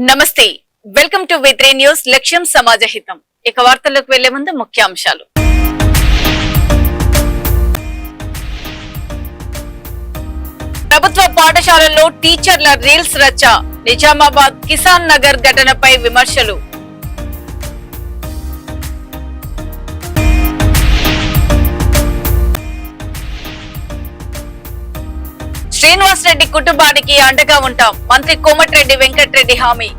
నమస్తే, welcome to వి3 news. లక్ష్యం సమాజహితం. ఇక వార్తల్లోకి వెళ్లే ముందు ముఖ్యాంశాలు. ప్రభుత్వ పాఠశాలల్లో టీచర్ల రీల్స్ రచ్చ. నిజామాబాద్ కిసాన్ నగర్ ఘటనపై విమర్శలు. శ్రీనివాస్ రెడ్డి కుటుంబానికి అండగా ఉంటాం. మంత్రి కోమటిరెడ్డి వెంకటరెడ్డి హామీ.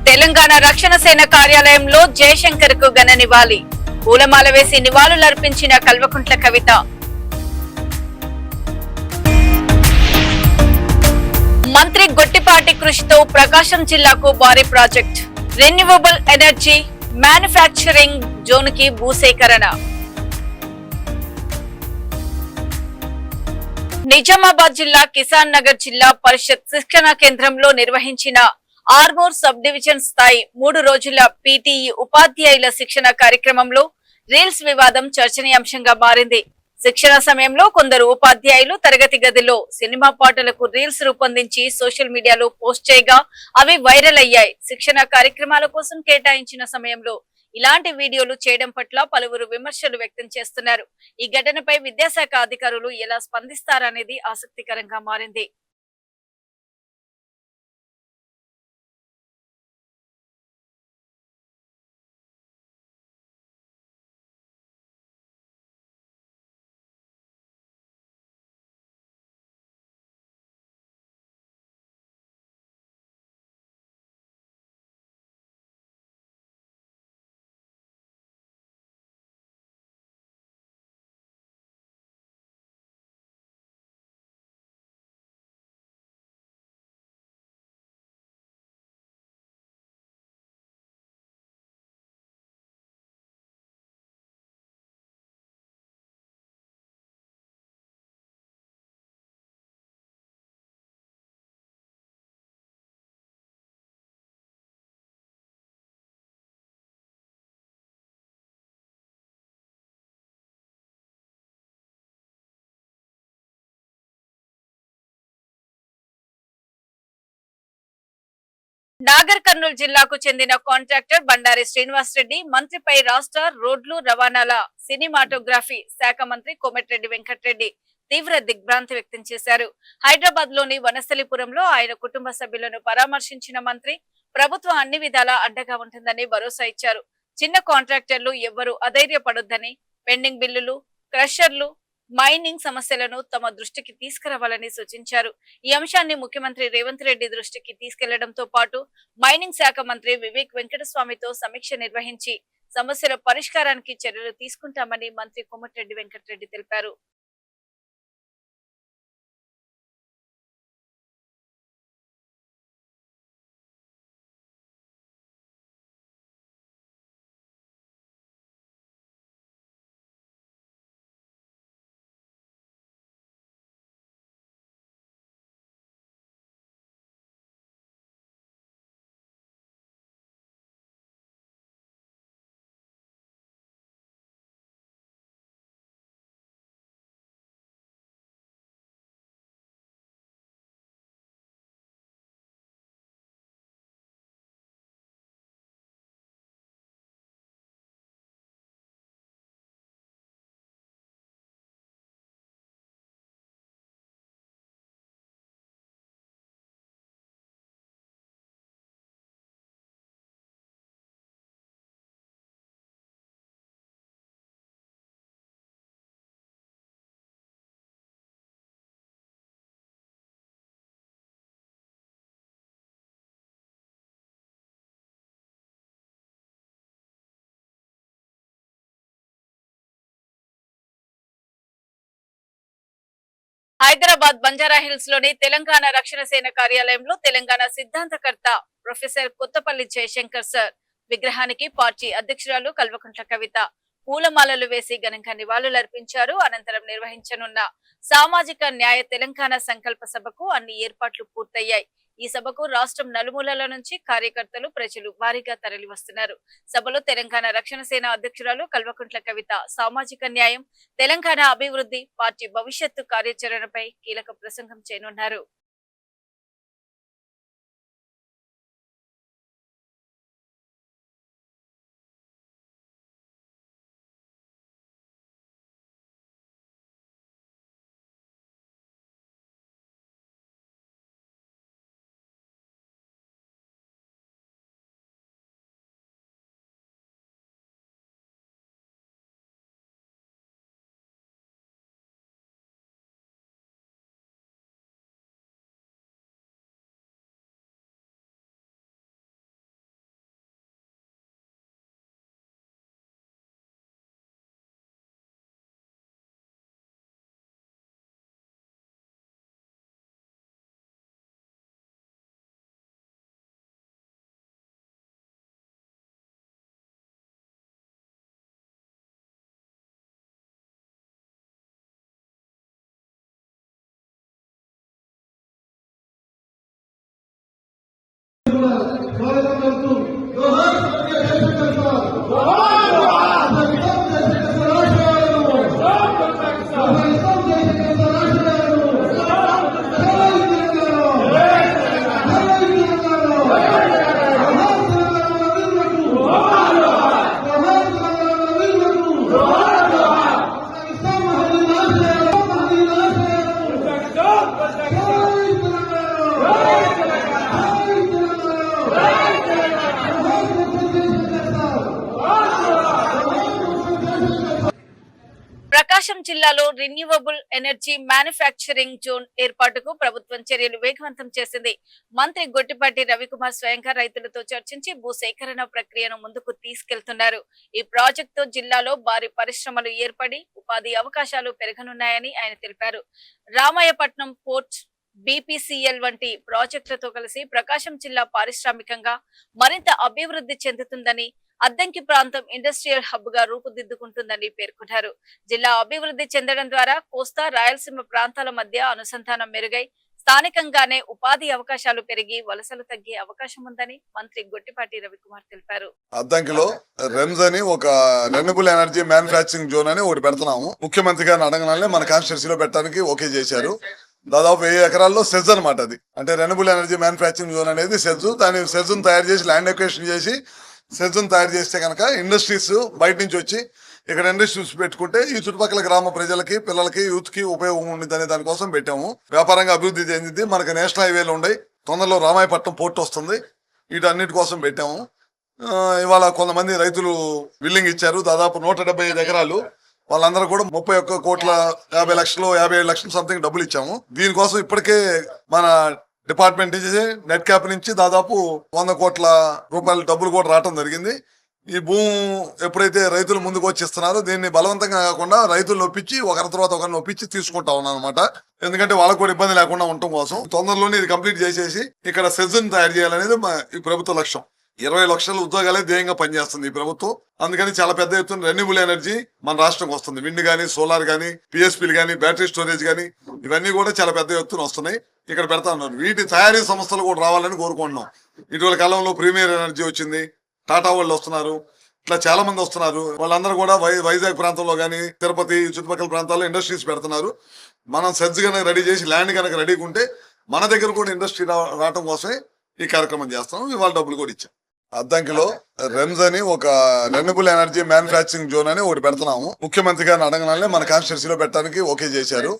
తెలంగాణ రక్షణ సేన కార్యాలయంలో జయశంకర్ కు ఘన నివాళి. పూలమాల వేసి నివాళులర్పించిన కల్వకుంట్ల కవిత. మంత్రి గొట్టిపాటి కృషితో ప్రకాశం జిల్లాకు భారీ project. Renewable energy manufacturing zone కి భూసేకరణ. నిజామాబాద్ జిల్లా కిసాన్ నగర్ జిల్లా పరిషత్ శిక్షణ కేంద్రంలో నిర్వహించిన ఆర్మూర్ సబ్ డివిజన్ స్థాయి 3 రోజుల పీటీఈ ఉపాధ్యాయుల శిక్షణ కార్యక్రమంలో రీల్స్ వివాదం చర్చనీయాంశంగా మారింది. శిక్షణ సమయంలో కొందరు ఉపాధ్యాయులు తరగతి గదిలో సినిమా పాటలకు రీల్స్ రూపొందించి సోషల్ మీడియాలో పోస్ట్ చేయగా అవి వైరల్ అయ్యాయి. శిక్షణ కార్యక్రమాల కోసం కేటాయించిన సమయంలో ఇలాంటి వీడియోలు చేయడం పట్ల పలువురు విమర్శలు వ్యక్తం చేస్తున్నారు. ఈ ఘటనపై విద్యాశాఖ అధికారులు ఎలా స్పందిస్తారనేది ఆసక్తికరంగా మారింది. నాగర్ కర్నూలు జిల్లాకు చెందిన కాంట్రాక్టర్ బండారి శ్రీనివాస్ రెడ్డి మంత్రిపై రాష్ట్ర రోడ్లు రవాణాల సినిమాటోగ్రఫీ శాఖ మంత్రి కోమటిరెడ్డి వెంకటరెడ్డి తీవ్ర దిగ్భ్రాంతి వ్యక్తం చేశారు. హైదరాబాద్ లోని వనస్థలిపురంలో ఆయన కుటుంబ సభ్యులను పరామర్శించిన మంత్రి ప్రభుత్వం అన్ని విధాలా అండగా ఉంటుందని భరోసా ఇచ్చారు. చిన్న కాంట్రాక్టర్లు ఎవ్వరూ అధైర్యపడొద్దని, పెండింగ్ బిల్లులు, క్రషర్లు, మైనింగ్ సమస్యలను తమ దృష్టికి తీసుకురావాలని సూచించారు. ఈ అంశాన్ని ముఖ్యమంత్రి రేవంత్ రెడ్డి దృష్టికి తీసుకెళ్లడంతో పాటు మైనింగ్ శాఖ మంత్రి వివేక్ వెంకటస్వామితో సమీక్ష నిర్వహించి సమస్యల పరిష్కారానికి చర్యలు తీసుకుంటామని మంత్రి కోమటిరెడ్డి వెంకటరెడ్డి తెలిపారు. హైదరాబాద్ బంజారాహిల్స్ లోని తెలంగాణ రక్షణ సేన కార్యాలయంలో తెలంగాణ సిద్ధాంతకర్త ప్రొఫెసర్ కొత్తపల్లి జయశంకర్ సార్ విగ్రహానికి పార్టీ అధ్యక్షురాలు కల్వకుంట్ల కవిత పూలమాలలు వేసి ఘనంగా నివాళులర్పించారు. అనంతరం నిర్వహించనున్న సామాజిక న్యాయ తెలంగాణ సంకల్ప సభకు అన్ని ఏర్పాట్లు పూర్తయ్యాయి. ఈ సభకు రాష్ట్రం నలుమూలల నుంచి కార్యకర్తలు ప్రజలు భారీగా తరలి వస్తున్నారు. సభలో తెలంగాణ రక్షణ సేన అధ్యక్షురాలు కల్వకుంట్ల కవిత సామాజిక న్యాయం, తెలంగాణ అభివృద్ధి, పార్టీ భవిష్యత్తు కార్యాచరణపై కీలక ప్రసంగం చేయనున్నారు. ప్రకాశం జిల్లాలో రిన్యూవబుల్ ఎనర్జీ మ్యానుఫ్యాక్చరింగ్ జోన్ ఏర్పాటుకు ప్రభుత్వం చర్యలు వేగవంతం చేసింది. మంత్రి గొట్టిపాటి రవికుమార్ స్వయంగా రైతులతో చర్చించి భూసేకరణ ప్రక్రియను ముందుకు తీసుకెళ్తున్నారు. ఈ ప్రాజెక్టుతో జిల్లాలో భారీ పరిశ్రమలు ఏర్పడి ఉపాధి అవకాశాలు పెరగనున్నాయని ఆయన తెలిపారు. రామాయపట్నం పోర్ట్, బీపీసీఎల్ వంటి ప్రాజెక్టులతో కలిసి ప్రకాశం జిల్లా పారిశ్రామికంగా మరింత అభివృద్ధి చెందుతుందని, అద్దంకి ప్రాంతం ఇండస్ట్రియల్ హబ్ గా రూపుదిద్దుకుంటుందని పేర్కొన్నారు. జిల్లా అభివృద్ధి చెందడం ద్వారా కోస్తా, రాయలసీమ ప్రాంతాల మధ్య అనుసంధానం మెరుగై స్థానికంగానే ఉపాధి అవకాశాలు పెరిగి వలసలు తగ్గే అవకాశం ఉందని మంత్రి గొట్టిపాటి రవికుమార్ తెలిపారు. అద్దంకిలో రెమ్స్ అని ఒక రెన్యూబుల్ ఎనర్జీ మ్యానుఫ్యాక్చరింగ్ జోన్ అని ఒకటి పెడుతున్నాము. ముఖ్యమంత్రి గారిని అడగనాలే మన కాన్స్టిట్యూన్సీలో పెట్టడానికి ఓకే చేశారు. దాదాపు 1000 ఎకరాల్లో సెజ్ అనమాట. అది అంటే రెన్యూబుల్ ఎనర్జీ మ్యానుఫ్యాక్చరింగ్ జోన్ అనేది సెజ్. దాని సెజ్ను తయారు చేసి ల్యాండ్ ఎక్వేషన్ చేసి సెజ్ను తయారు చేస్తే కనుక ఇండస్ట్రీస్ బయట నుంచి వచ్చి ఇక్కడ ఇండస్ట్రీస్ పెట్టుకుంటే ఈ చుట్టుపక్కల గ్రామ ప్రజలకి, పిల్లలకి, యూత్ కి ఉపయోగం ఉంటుంది అనే దానికోసం పెట్టాము. వ్యాపారంగా అభివృద్ధి చెందింది. మనకి నేషనల్ హైవేలు ఉన్నాయి. తొందరలో రామాయపట్నం పోర్ట్ వస్తుంది. వీటన్నిటి కోసం పెట్టాము. ఇవాళ కొంతమంది రైతులు బిల్లింగ్ ఇచ్చారు. దాదాపు 175 ఎకరాలు. వాళ్ళందరూ కూడా 31,50,50,57 లక్షలు సంథింగ్ డబ్బులు ఇచ్చాము. దీనికోసం ఇప్పటికే మన డిపార్ట్మెంట్ నుంచి నెట్ క్యాప్ నుంచి దాదాపు 100 కోట్ల రూపాయల డబ్బులు కూడా రావడం జరిగింది. ఈ భూమి ఎప్పుడైతే రైతులు ముందుకు వచ్చి ఇస్తున్నారో దీన్ని బలవంతంగా కాకుండా రైతులు నొప్పించి ఒకరి తర్వాత ఒకరిని నొప్పించి తీసుకుంటా ఉన్నాను అనమాట. ఎందుకంటే వాళ్ళకు కూడా ఇబ్బంది లేకుండా ఉండటం కోసం తొందరలోనే ఇది కంప్లీట్ చేసేసి ఇక్కడ సెజ్ను తయారు చేయాలనేది ఈ ప్రభుత్వ లక్ష్యం. 20 లక్షల ఉద్యోగాలే ధ్యేయంగా పనిచేస్తుంది ఈ ప్రభుత్వం. అందుకని చాలా పెద్ద ఎత్తున రెన్యూబుల్ ఎనర్జీ మన రాష్ట్రంకి వస్తుంది. విండ్ గానీ, సోలార్ గానీ, పిఎస్పీలు గానీ, బ్యాటరీ స్టోరేజ్ గానీ ఇవన్నీ కూడా చాలా పెద్ద ఎత్తున వస్తున్నాయి. ఇక్కడ పెడతా ఉన్నారు. వీటి తయారీ సంస్థలు కూడా రావాలని కోరుకుంటున్నాం. ఇటీవల కాలంలో ప్రీమియర్ ఎనర్జీ వచ్చింది, టాటా వాళ్ళు వస్తున్నారు, ఇట్లా చాలా మంది వస్తున్నారు. వాళ్ళందరూ కూడా వైజాగ్ ప్రాంతంలో గానీ, తిరుపతి చుట్టుపక్కల ప్రాంతాల్లో ఇండస్ట్రీస్ పెడుతున్నారు. మనం సెజ్ కనుక రెడీ చేసి ల్యాండ్ కనుక రెడీగా ఉంటే మన దగ్గర కూడా ఇండస్ట్రీ రావడం కోసమే ఈ కార్యక్రమం చేస్తాం. ఇవాళ డబ్బులు కూడా ఇచ్చాం. అద్దంకిలో రెమ్స్ అని ఒక రెన్యూబుల్ ఎనర్జీ మ్యానుఫ్యాక్చరింగ్ జోన్ అని ఒకటి పెడుతున్నాము. ముఖ్యమంత్రి గారిని అడగనాలే మన కాన్స్టిట్యూన్సీలో పెట్టడానికి ఓకే చేశారు.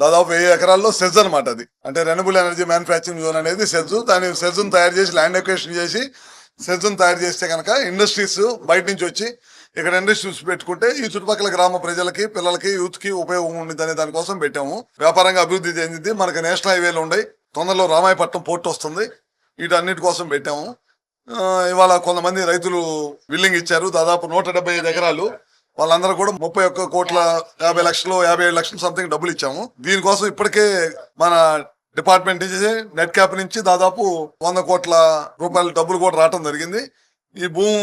దాదాపు 1000 ఎకరాల్లో సెజ్ అనమాట. అది అంటే రెన్యూబుల్ ఎనర్జీ మ్యానుఫ్యాక్చరింగ్ జోన్ అనేది సెజ్. దాని సెజ్ను తయారు చేసి ల్యాండ్ ఎక్వేషన్ చేసి సెజ్ను తయారు చేస్తే కనుక ఇండస్ట్రీస్ బయట నుంచి వచ్చి ఇక్కడ ఇండస్ట్రీస్ పెట్టుకుంటే ఈ చుట్టుపక్కల గ్రామ ప్రజలకి, పిల్లలకి, యూత్ కి ఉపయోగం ఉంటుంది అనే దానికోసం పెట్టాము. వ్యాపారంగా అభివృద్ధి చెందింది. మనకి నేషనల్ హైవేలు ఉన్నాయి. తొందరలో రామాయపట్నం పోర్ట్ వస్తుంది. వీటన్నిటి కోసం పెట్టాము. ఇవాళ కొంతమంది రైతులు బిల్లింగ్ ఇచ్చారు. దాదాపు 175 ఎకరాలు. వాళ్ళందరూ కూడా 31,50,50,57 లక్షలు సంథింగ్ డబ్బులు ఇచ్చాము. దీనికోసం ఇప్పటికే మన డిపార్ట్మెంట్ నుంచి నెట్ క్యాప్ నుంచి దాదాపు 100 కోట్ల రూపాయల డబ్బులు కూడా రావడం జరిగింది. ఈ భూమి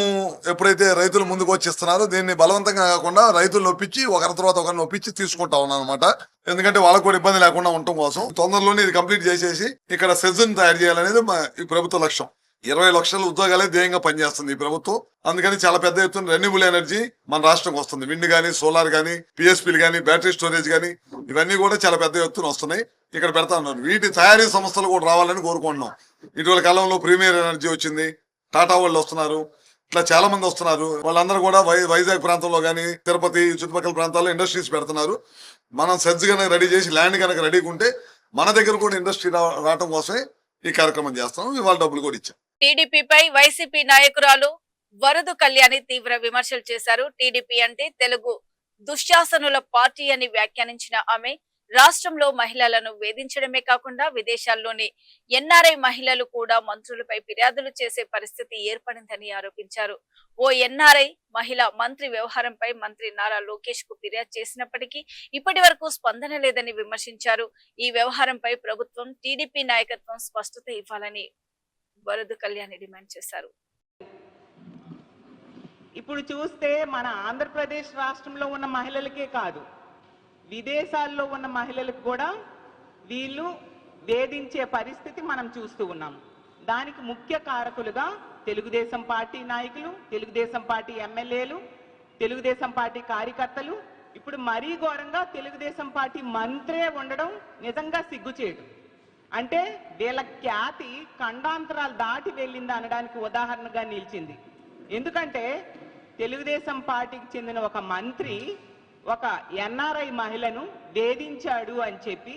ఎప్పుడైతే రైతులు ముందుకు వచ్చి ఇస్తున్నారో దీన్ని బలవంతంగా కాకుండా రైతులను ఒప్పించి ఒకరి తర్వాత ఒకరిని ఒప్పించి తీసుకుంటా ఉన్నాను అనమాట. ఎందుకంటే వాళ్ళకు కూడా ఇబ్బంది లేకుండా ఉండటం కోసం తొందరలోనే ఇది కంప్లీట్ చేసేసి ఇక్కడ సెజ్ని తయారు చేయాలనేది ఈ ప్రభుత్వ లక్ష్యం. 20 లక్షల ఉద్యోగాలే ధ్యేయంగా పనిచేస్తుంది ఈ ప్రభుత్వం. అందుకని చాలా పెద్ద ఎత్తున రెన్యూబుల్ ఎనర్జీ మన రాష్ట్రంకి వస్తుంది. విండ్ గానీ, సోలార్ గానీ, పిఎస్పీలు గానీ, బ్యాటరీ స్టోరేజ్ గానీ ఇవన్నీ కూడా చాలా పెద్ద ఎత్తున వస్తున్నాయి. ఇక్కడ పెడతా ఉన్నారు. వీటి తయారీ సంస్థలు కూడా రావాలని కోరుకుంటున్నాం. ఇటీవల కాలంలో ప్రీమియర్ ఎనర్జీ వచ్చింది, టాటా వాళ్ళు వస్తున్నారు, ఇట్లా చాలా మంది వస్తున్నారు. వాళ్ళందరూ కూడా వైజాగ్ ప్రాంతంలో కానీ, తిరుపతి చుట్టుపక్కల ప్రాంతాల్లో ఇండస్ట్రీస్ పెడుతున్నారు. మనం సెజ్ కనుక రెడీ చేసి ల్యాండ్ కనుక రెడీగా ఉంటే మన దగ్గర కూడా ఇండస్ట్రీ రావడం కోసమే ఈ కార్యక్రమం చేస్తాం. ఇవాళ డబ్బులు కూడా ఇచ్చాం. టీడీపీపై వైసీపీ నాయకురాలు వరదు కళ్యాణి తీవ్ర విమర్శలు చేశారు. టీడీపీ అంటే తెలుగు దుశ్శాసనుల పార్టీ అని వ్యాఖ్యానించిన ఆమె రాష్ట్రంలో మహిళలను వేధించడమే కాకుండా విదేశాల్లోని ఎన్ఆర్ఐ మహిళలు కూడా మంత్రులపై ఫిర్యాదులు చేసే పరిస్థితి ఏర్పడిందని ఆరోపించారు. ఓ ఎన్ఆర్ఐ మహిళ మంత్రి వ్యవహారంపై మంత్రి నారా లోకేష్ కు ఫిర్యాదు చేసినప్పటికీ ఇప్పటి వరకు స్పందన లేదని విమర్శించారు. ఈ వ్యవహారంపై ప్రభుత్వం, టీడీపీ నాయకత్వం స్పష్టత ఇవ్వాలని వరదు కళ్యాణి డిమాండ్ చేశారు. ఇప్పుడు చూస్తే మన ఆంధ్రప్రదేశ్ రాష్ట్రంలో ఉన్న మహిళలకే కాదు, విదేశాల్లో ఉన్న మహిళలకు కూడా వీళ్ళు వేధించే పరిస్థితి మనం చూస్తూ ఉన్నాం. దానికి ముఖ్య కారకులుగా తెలుగుదేశం పార్టీ నాయకులు, తెలుగుదేశం పార్టీ ఎమ్మెల్యేలు, తెలుగుదేశం పార్టీ కార్యకర్తలు, ఇప్పుడు మరీ ఘోరంగా తెలుగుదేశం పార్టీ మంత్రే ఉండడం నిజంగా సిగ్గుచేటు. అంటే వీళ్ళ ఖ్యాతి ఖండాంతరాలు దాటి వెళ్ళింది అనడానికి ఉదాహరణగా నిలిచింది. ఎందుకంటే తెలుగుదేశం పార్టీకి చెందిన ఒక మంత్రి ఒక ఎన్ఆర్ఐ మహిళను వేధించాడు అని చెప్పి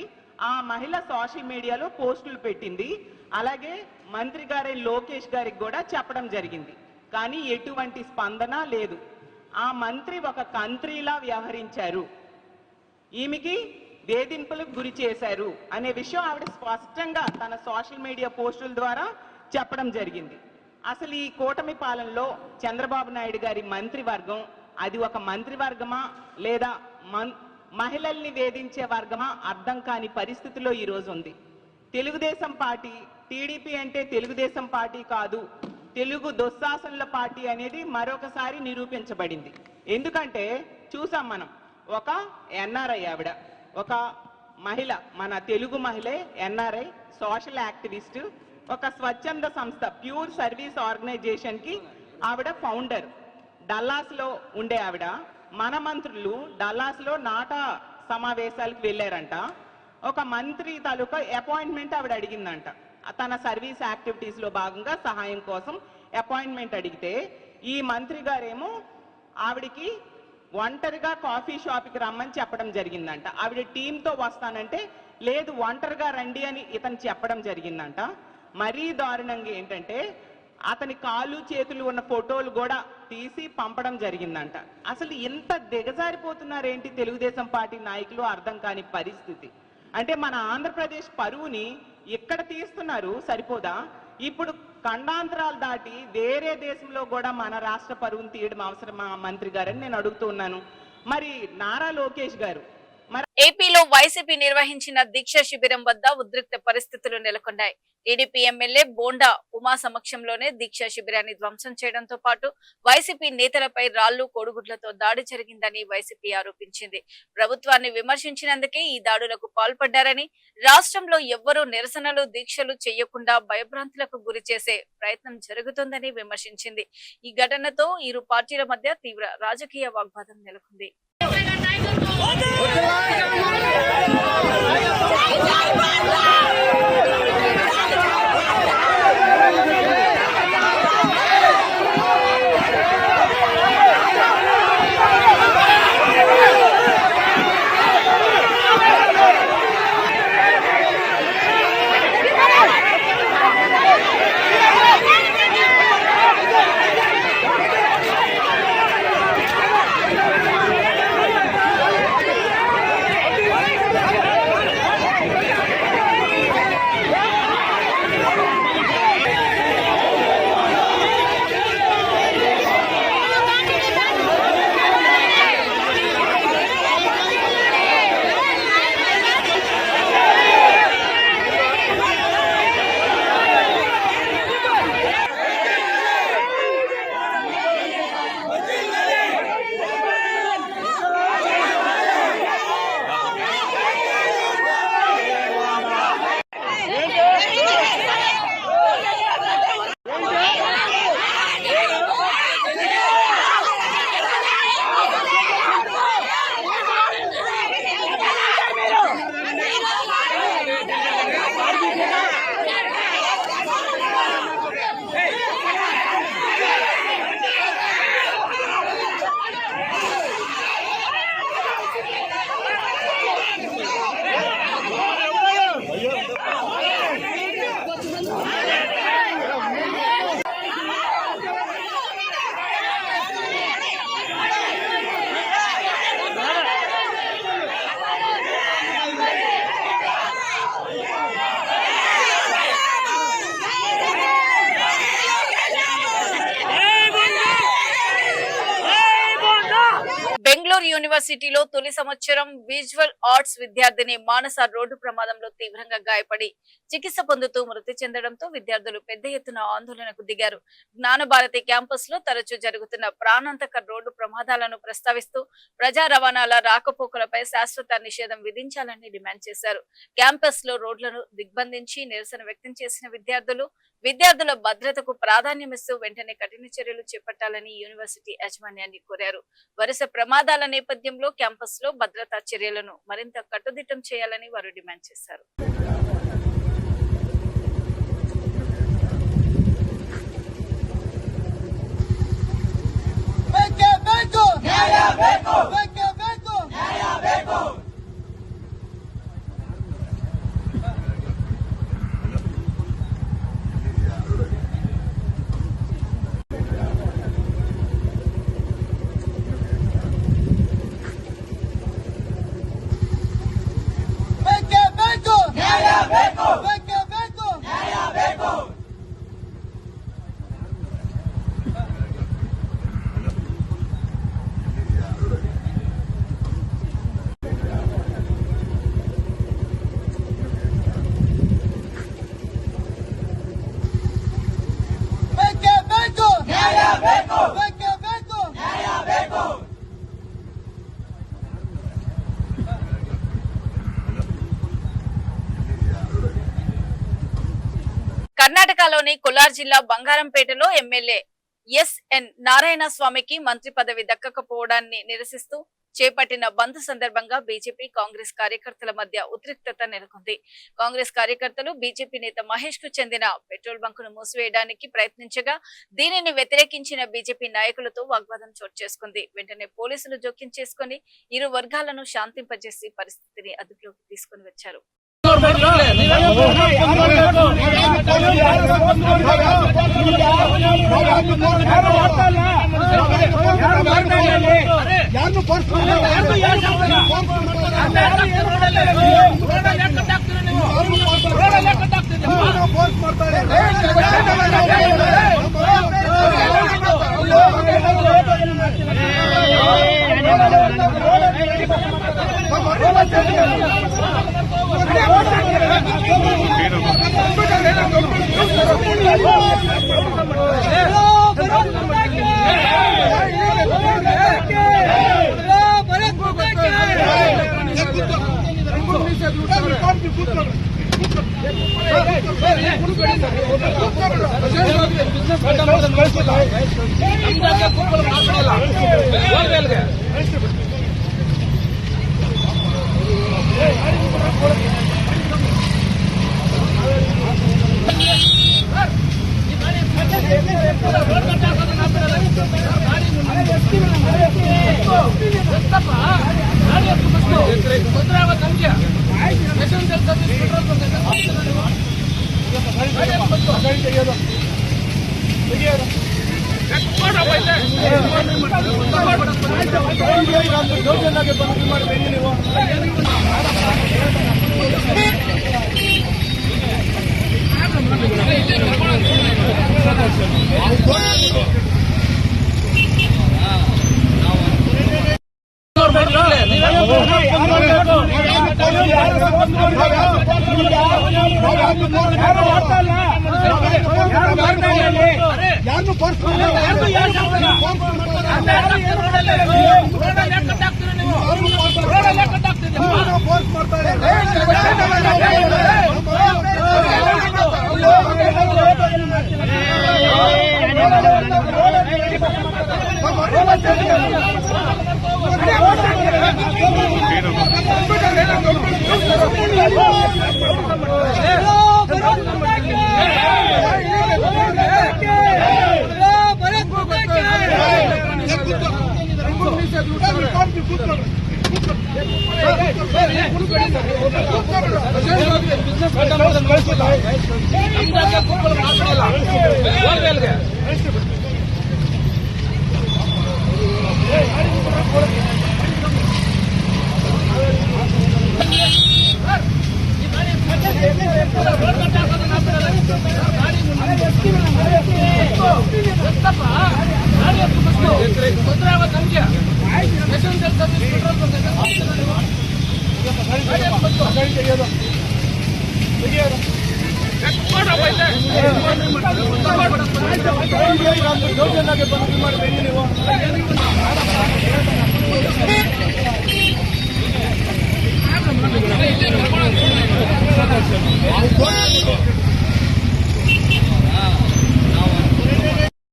ఆ మహిళ సోషల్ మీడియాలో పోస్టులు పెట్టింది. అలాగే మంత్రి గారి లోకేష్ గారికి కూడా చెప్పడం జరిగింది. కానీ ఎటువంటి స్పందన లేదు. ఆ మంత్రి ఒక కంత్రీలా వ్యవహరించారు, ఈమెకి వేధింపులకు గురి చేశారు అనే విషయం ఆవిడ స్పష్టంగా తన సోషల్ మీడియా పోస్టుల ద్వారా చెప్పడం జరిగింది. అసలు ఈ కూటమి పాలనలో చంద్రబాబు నాయుడు గారి మంత్రివర్గం అది ఒక మంత్రివర్గమా లేదా మహిళల్ని వేధించే వర్గమా అర్థం కాని పరిస్థితిలో ఈరోజు ఉంది. తెలుగుదేశం పార్టీ, టీడీపీ అంటే తెలుగుదేశం పార్టీ కాదు, తెలుగు దుశ్శాసనుల పార్టీ అనేది మరొకసారి నిరూపించబడింది. ఎందుకంటే చూసాం మనం, ఒక ఎన్ఆర్ఐ ఆవిడ, ఒక మహిళ, మన తెలుగు మహిళే ఎన్ఆర్ఐ, సోషల్ యాక్టివిస్ట్, ఒక స్వచ్ఛంద సంస్థ ప్యూర్ సర్వీస్ ఆర్గనైజేషన్ కి ఆవిడ ఫౌండర్. డల్లాస్ లో ఉండే ఆవిడ, మన మంత్రులు డల్లాస్ లో నాటా సమావేశాలకు వెళ్ళారంట. ఒక మంత్రి తాలూకా అపాయింట్మెంట్ ఆవిడ అడిగిందంట. తన సర్వీస్ యాక్టివిటీస్ లో భాగంగా సహాయం కోసం అపాయింట్మెంట్ అడిగితే ఈ మంత్రి గారేమో ఆవిడికి ఒంటరిగా కాఫీ షాప్కి రమ్మని చెప్పడం జరిగిందంట. ఆవిడ టీంతో వస్తానంటే లేదు ఒంటరిగా రండి అని ఇతను చెప్పడం జరిగిందంట. మరీ దారుణంగా ఏంటంటే అతని కాళ్ళు చేతులు ఉన్న ఫోటోలు కూడా తీసి పంపడం జరిగిందంట. అసలు ఎంత దిగజారిపోతున్నారేంటి తెలుగుదేశం పార్టీ నాయకులు అర్థం కాని పరిస్థితి. అంటే మన ఆంధ్రప్రదేశ్ పరువుని ఇక్కడ తీస్తున్నారు సరిపోదా, ఇప్పుడు ఖండాంతరాలు దాటి వేరే దేశంలో కూడా మన రాష్ట్ర పరువును తీయడం అవసరమా మంత్రి గారని నేను అడుగుతూ ఉన్నాను. మరి నారా లోకేష్ గారు, ఏపీలో వైసీపీ నిర్వహించిన దీక్ష శిబిరం వద్ద ఉద్రిక్త పరిస్థితులు నెలకొన్నాయి. టీడీపీ ఎమ్మెల్యే బోండా ఉమా సమక్షంలోనే దీక్ష శిబిరాన్ని ధ్వంసం చేయడంతో పాటు వైసీపీ నేతలపై రాళ్లు, కోడిగుడ్లతో దాడి జరిగిందని వైసీపీ ఆరోపించింది. ప్రభుత్వాన్ని విమర్శించినందుకే ఈ దాడులకు పాల్పడ్డారని, రాష్ట్రంలో ఎవ్వరూ నిరసనలు, దీక్షలు చేయకుండా భయభ్రాంతులకు గురి చేసే ప్రయత్నం జరుగుతుందని విమర్శించింది. ఈ ఘటనతో ఇరు పార్టీల మధ్య తీవ్ర రాజకీయ వాగ్వాదం నెలకొంది. యూనివర్సిటీలో తొలి సంవత్సరం విజువల్ ఆర్ట్స్ విద్యార్థిని మానస రోడ్డు ప్రమాదంలో తీవ్రంగా గాయపడి చికిత్స పొందుతూ మృతి చెందడంతో విద్యార్థులు పెద్ద ఎత్తున ఆందోళనకు దిగారు. జ్ఞానభారతి క్యాంపస్ లో తరచూ జరుగుతున్న ప్రాణాంతక రోడ్డు ప్రమాదాలను ప్రస్తావిస్తూ ప్రజా రవాణాల రాకపోకలపై శాశ్వత నిషేధం విధించాలని డిమాండ్ చేశారు. క్యాంపస్ లో రోడ్లను దిగ్బంధించి నిరసన వ్యక్తం చేసిన విద్యార్థుల భద్రతకు ప్రాధాన్యమిస్తూ వెంటనే కఠిన చర్యలు చేపట్టాలని యూనివర్సిటీ యాజమాన్యాన్ని కోరారు. వరుస ప్రమాదాల నేపథ్యంలో క్యాంపస్ లో భద్రతా చర్యలను మరింత కట్టుదిట్టం చేయాలని వారు డిమాండ్ చేశారు. కర్ణాటకలోని కొల్లార్ జిల్లా బంగారంపేటలో ఎమ్మెల్యే ఎస్ఎన్ నారాయణ స్వామికి మంత్రి పదవి దక్కకపోవడాన్ని నిరసిస్తూ చేపట్టిన బంద్ సందర్భంగా బీజేపీ కాంగ్రెస్ కార్యకర్తల మధ్య ఉద్రిక్తత నెలకొంది. కాంగ్రెస్ కార్యకర్తలు బీజేపీ నేత మహేష్ కు చెందిన పెట్రోల్ బంకును మూసివేయడానికి ప్రయత్నించగా దీనిని వ్యతిరేకించిన బీజేపీ నాయకులతో వాగ్వాదం చోటు చేసుకుంది. వెంటనే పోలీసులు జోక్యం చేసుకుని ఇరు వర్గాలను శాంతింపజేసి పరిస్థితిని అదుపులోకి తీసుకుని వచ్చారు.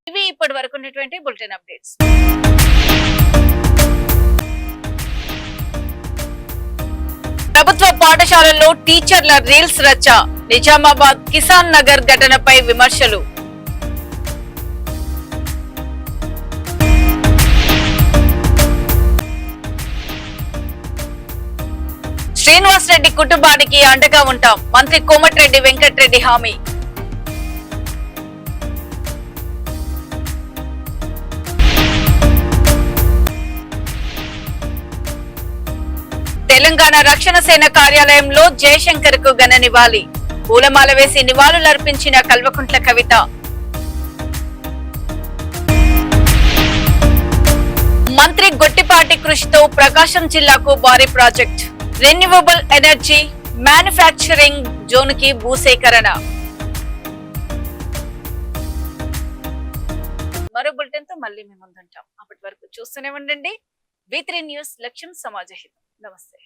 ఇవి ఇప్పటి వరకు ఉన్నటువంటి బులెటిన్ అప్డేట్స్. ప్రభుత్వ పాఠశాలల్లో టీచర్ల రీల్స్ రచ్చ. నిజామాబాద్ కిసాన్ నగర్ ఘటనపై విమర్శలు. శ్రీనివాస్ రెడ్డి కుటుంబానికి అండగా ఉంటాం. మంత్రి కోమటిరెడ్డి వెంకటరెడ్డి హామీ. తెలంగాణ రక్షణ సేన కార్యాలయంలో జయశంకర్ కు ఘన నివాళి. పూలమాల వేసి నివాళులర్పించిన కల్వకుంట్ల కవిత. మంత్రి గొట్టిపాటి కృషితో ప్రకాశం జిల్లాకు భారీ project. Renewable energy manufacturing zone కి భూసేకరణ. మరో బులెటిన్ తో మళ్ళీ మేము ముందుంటాం. అప్పటి వరకు చూస్తూనే ఉండండి. V3 న్యూస్, లక్ష్యం సమాజ హితం. నమస్తే.